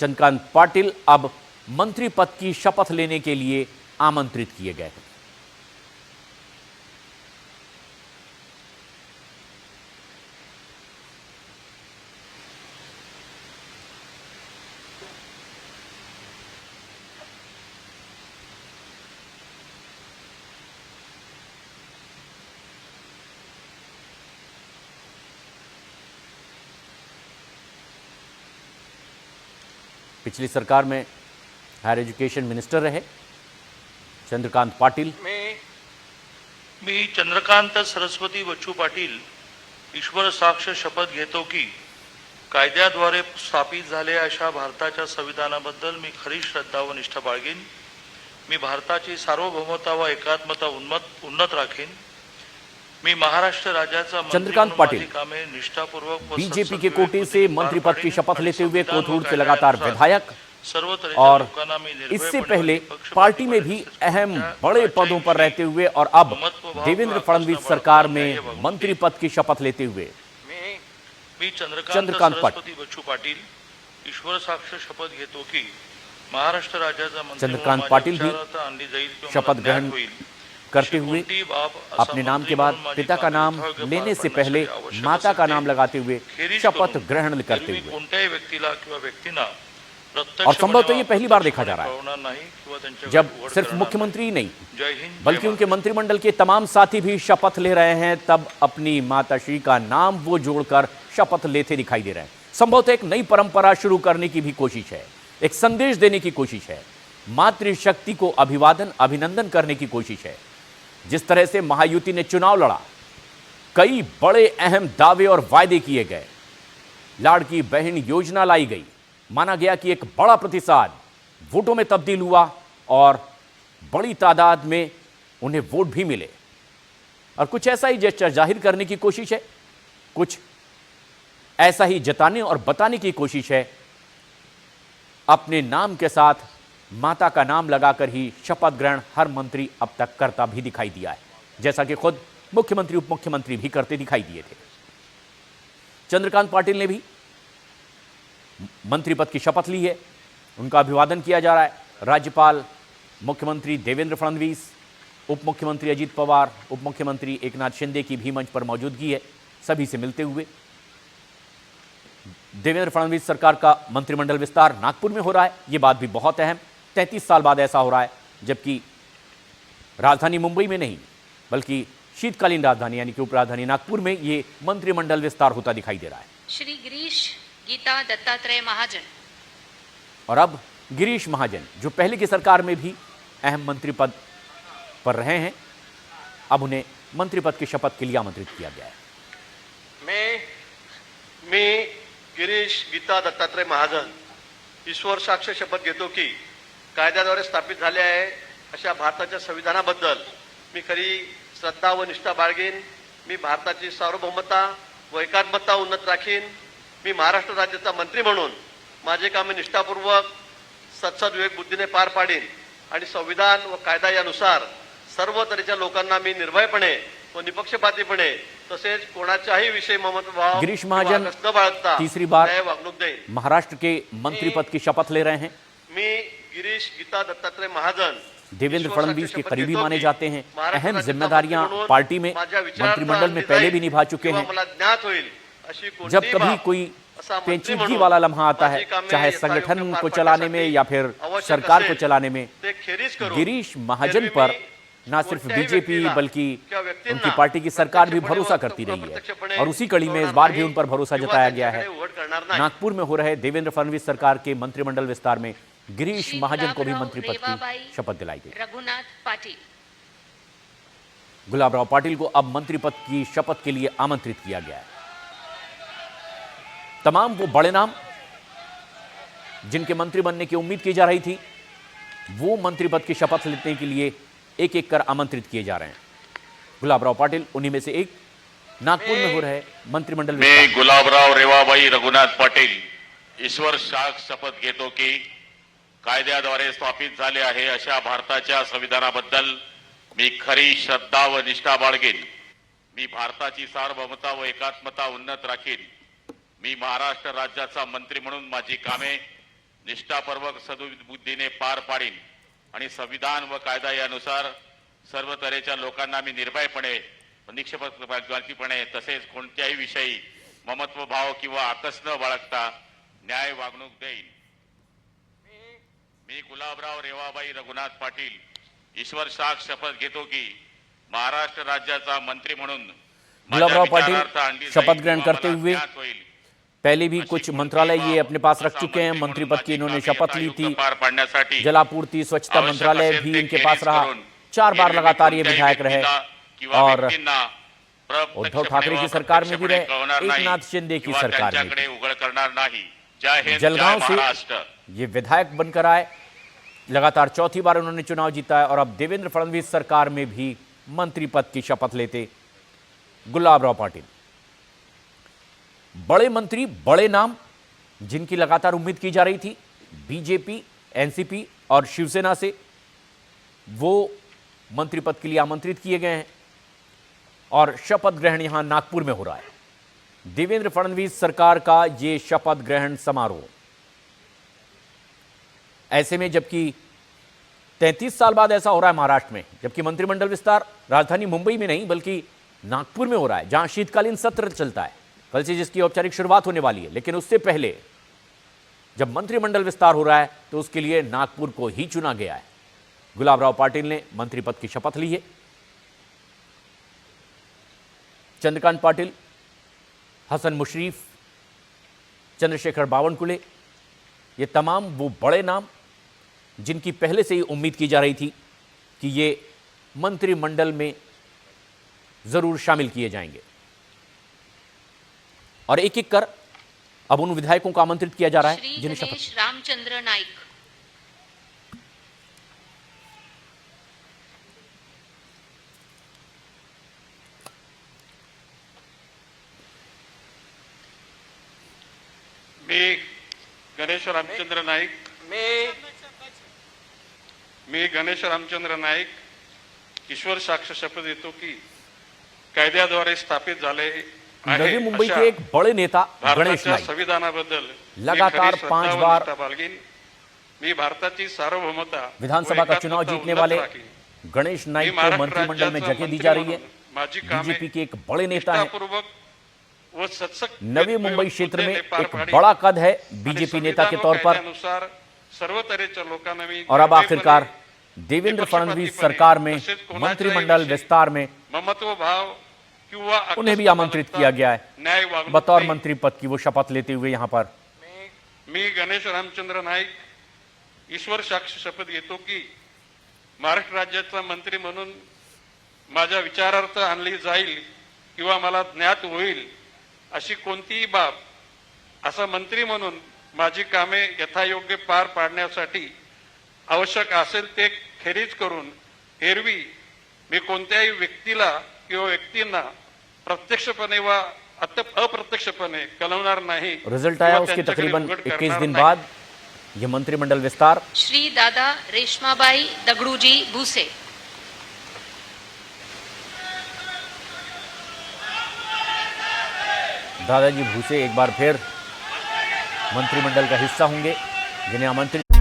चंद्रकांत पाटिल अब मंत्री पद की शपथ लेने के लिए आमंत्रित किए गए हैं। पिछली सरकार में हायर एज्युकेशन मिनिस्टर रहे चंद्रकांत पाटील। मी चंद्रकांत सरस्वती बच्चू पाटील ईश्वर साक्ष शपथ घेतो की कायद्याद्वारे स्थापित झालेल्या अशा भारताच्या संविधानाबद्दल मी खरी श्रद्धा व निष्ठा बाळगीन। मी भारताची सार्वभौमता व एकात्मता उन्नत राखीन। मी महाराष्ट्र राज्याचा चंद्रकांत पाटिल बीजेपी के कोटे से मंत्री पद की शपथ लेते हुए कोथरूड के लगातार विधायक और इससे पहले पार्टी में भी अहम बड़े पदों पर रहते हुए और अब देवेंद्र फडणवीस सरकार में मंत्री पद की शपथ लेते हुए चंद्रकांत पाटील ईश्वर साक्ष शपथ घेतो की महाराष्ट्र राज्याचा चंद्रकांत पाटिल भी शपथ ग्रहण करते हुए अपने नाम के बाद पिता का नाम लेने से पहले माता का नाम लगाते हुए शपथ ग्रहण करते हुए, और संभवतः ये पहली बार देखा जा रहा है जब सिर्फ मुख्यमंत्री ही नहीं बल्कि उनके मंत्रिमंडल के तमाम साथी भी शपथ ले रहे हैं, तब अपनी माताश्री का नाम वो जोड़कर शपथ लेते दिखाई दे रहे हैं। संभवतः एक नई परंपरा शुरू करने की भी कोशिश है, एक संदेश देने की कोशिश है, मातृशक्ति को अभिवादन अभिनंदन करने की कोशिश है। जिस तरह से महायुति ने चुनाव लड़ा, कई बड़े अहम दावे और वायदे किए गए, लाड़की बहन योजना लाई गई, माना गया कि एक बड़ा प्रतिसाद वोटों में तब्दील हुआ और बड़ी तादाद में उन्हें वोट भी मिले। और कुछ ऐसा ही जेस्चर जाहिर करने की कोशिश है, कुछ ऐसा ही जताने और बताने की कोशिश है। अपने नाम के साथ माता का नाम लगाकर ही शपथ ग्रहण हर मंत्री अब तक करता भी दिखाई दिया है, जैसा कि खुद मुख्यमंत्री उप मुख्यमंत्री भी करते दिखाई दिए थे। चंद्रकांत पाटिल ने भी मंत्री पद की शपथ ली है, उनका अभिवादन किया जा रहा है। राज्यपाल, मुख्यमंत्री देवेंद्र फडणवीस, उप मुख्यमंत्री अजित पवार, उप मुख्यमंत्री एकनाथ शिंदे की भी मंच पर मौजूदगी है। सभी से मिलते हुए देवेंद्र फडणवीस सरकार का मंत्रिमंडल विस्तार नागपुर में हो रहा है, यह बात भी बहुत अहम। 33 साल बाद ऐसा हो रहा है, जबकि राजधानी मुंबई में नहीं बल्कि शीतकालीन राजधानी यानी कि उप राजधानी नागपुर में ये मंत्रिमंडल विस्तार होता दिखाई दे रहा है। श्री गिरीश गीता दत्तात्रेय महाजन, और अब गिरीश महाजन जो पहले की सरकार में भी अहम मंत्री पद पर रहे हैं, अब उन्हें मंत्री पद की शपथ के लिए आमंत्रित किया गया है। मैं गिरीश गीता दत्तात्रेय महाजन ईश्वर साक्ष शपथ घेतो की कायद्याद्वारे स्थापित झाले आहे अशा भारताच्या संविधानाबद्दल मी खरी श्रद्धा व निष्ठा बाळगीन। मी भारताची सार्वभौमता व एकात्मता उन्नत राखीन। मी महाराष्ट्र राज्याचा मंत्री म्हणून माझे कामे निष्ठापूर्वक सत्सद बुद्धीने पार पाडीन आणि संविधान व कायदा यानुसार सर्व तऱ्हेच्या लोकांना मी निर्भयपणे व निपक्षपातीपणे तसेच कोणाच्याही विषयी ममत्वभाव गिरीश महाजन तीसरी बार महाराष्ट्र के मंत्री पद की शपथ ले रहे हैं। मी गिरीश गीता दत्तात्रेय महाजन देवेंद्र फडणवीस के करीबी माने जाते हैं, अहम जिम्मेदारियां पार्टी में मंत्रिमंडल में पहले भी निभा चुके हैं। जब कभी कोई पेचीदगी वाला लम्हा आता है, चाहे संगठन को चलाने में या फिर सरकार को चलाने में, गिरीश महाजन पर ना सिर्फ बीजेपी बल्कि उनकी पार्टी की सरकार भी भरोसा करती रही है, और उसी कड़ी में इस बार भी उन पर भरोसा जताया गया है। नागपुर में हो रहे देवेंद्र फडणवीस सरकार के मंत्रिमंडल विस्तार में गिरीश महाजन को भी मंत्री पद की शपथ दिलाई गई। रघुनाथ पाटिल, गुलाबराव पाटिल को अब मंत्री पद की शपथ के लिए आमंत्रित किया गया है। तमाम वो बड़े नाम जिनके मंत्री बनने की उम्मीद की जा रही थी, वो मंत्री पद की शपथ लेने के लिए एक एक कर आमंत्रित किए जा रहे हैं। गुलाबराव पाटिल उन्हीं में से एक। नागपुर में हो रहे मंत्रिमंडल में गुलाबराव रेवाबाई रघुनाथ पाटील ईश्वर साक्ष शपथ घेतो की कायद्याद्वारे स्थापित झाले आहे अशा भारताच्या संविधानाबद्दल मी खरी श्रद्धा व निष्ठा बाळगीन। मी भारताची सार्वभौमता व एकात्मता उन्नत राखीन। मी महाराष्ट्र राज्याचा मंत्री म्हणून माझी कामे निष्ठापूर्वक सद्बुद्धीने पार पाडीन आणि संविधान व कायदा यानुसार सर्व तऱ्हेच्या लोकांना मी निर्भयपणे निष्पक्षपातीपणे तसेच कोणत्याही विषयी ममत्व भाव किंवा आकस न बाळगता न्याय वागणूक देईन. मी गुलाबराव रेवाबाई रघुनाथ पाटील ईश्वर साक्ष शपथ घेतो की महाराष्ट्र राज्याचा मंत्री म्हणून गुलाबराव पाटिल शपथ ग्रहण करते हुए पहले भी कुछ मंत्रालय ये अपने पास रख चुके हैं. मंत्री पद की इन्होंने शपथ ली थी. पार पाडण्यासाठी जलापूर्ति स्वच्छता मंत्रालय भी इनके पास रहा. 4 बार लगातार ये विधायक रहे और उद्धव ठाकरे की सरकार में भी रहे, एकनाथ शिंदे की सरकार में भी. उघड करणार नाही. जय हिंद, जलगांव जय से महाराष्ट्र. ये विधायक बनकर आए. लगातार चौथी बार उन्होंने चुनाव जीता है और अब देवेंद्र फडणवीस सरकार में भी मंत्री पद की शपथ लेते गुलाबराव पाटिल. बड़े मंत्री, बड़े नाम जिनकी लगातार उम्मीद की जा रही थी बीजेपी, एनसीपी और शिवसेना से, वो मंत्री पद के लिए आमंत्रित किए गए हैं और शपथ ग्रहण यहां नागपुर में हो रहा है. देवेंद्र फडणवीस सरकार का ये शपथ ग्रहण समारोह. ऐसे में जबकि 33 साल बाद ऐसा हो रहा है महाराष्ट्र में, जबकि मंत्रिमंडल विस्तार राजधानी मुंबई में नहीं बल्कि नागपुर में हो रहा है, जहां शीतकालीन सत्र चलता है, कल से जिसकी औपचारिक शुरुआत होने वाली है. लेकिन उससे पहले जब मंत्रिमंडल विस्तार हो रहा है तो उसके लिए नागपुर को ही चुना गया है. गुलाबराव पाटिल ने मंत्री पद की शपथ ली है. चंद्रकांत पाटिल, हसन मुशरीफ, चंद्रशेखर बावनकुले, ये तमाम वो बड़े नाम जिनकी पहले से ही उम्मीद की जा रही थी कि ये मंत्रिमंडल में जरूर शामिल किए जाएंगे. और एक एक कर अब उन विधायकों को आमंत्रित किया जा रहा है श्री जिन्हें शपथ. गणेश रामचंद्र नाईक, मी गणेश रामचंद्र नाईक मी गणेश रामचंद्र नाईक ईश्वर साक्ष शपथ घेतो की कायद्याद्वारे स्थापित झाले नवी मुंबई के एक बड़े नेता गणेश नाईक संविधानाबद्दल लगातार 5 बार बाळगीन. मी भारताची सार्वभौमता विधानसभा का चुनाव जीतने वाले गणेश नाईक को मंत्रिमंडल में जगह दी जा रही है. बीजेपी के एक बड़े नेता हैं. नवी मुंबई क्षेत्र में एक बड़ा कद है बीजेपी नेता के तौर पर. सर्व तऱ्हेच्या लोकांना मी और अब आखिरकार देवेंद्र फडणवीस सरकार में मंत्रिमंडल विस्तार में ममत्व भाव किंवा उन्हें भी आमंत्रित किया गया है. न्याय वागणूक बतौर देईन. मंत्री पद की वो शपथ लेते हुए यहां पर मी गणेश रामचंद्र नाईक ईश्वर साक्ष शपथ घेतो की महाराष्ट्र राज्याचा मंत्री म्हणून माझ्या विचारार्थ आणली जाईल किंवा मला ज्ञात होईल अशी कोणतीही बाब असा मंत्री म्हणून माझी कामे यथायोग्य पार पाडण्यासाठी आवश्यक असेल ते खेरीज करून एरवी मी कोणत्याही व्यक्तीला किंवा व्यक्तींना प्रत्यक्षपणे व अप्रत्यक्षपणे कळवणार नाही. रिजल्ट आया उसके तकरीबन 21 दिन बाद ये मंत्रिमंडल विस्तार. श्री दादा रेशमाबाई दगड़ूजी भूसे, दादाजी भूसे एक बार फिर मंत्रिमंडल का हिस्सा होंगे जिन्हें आमंत्रित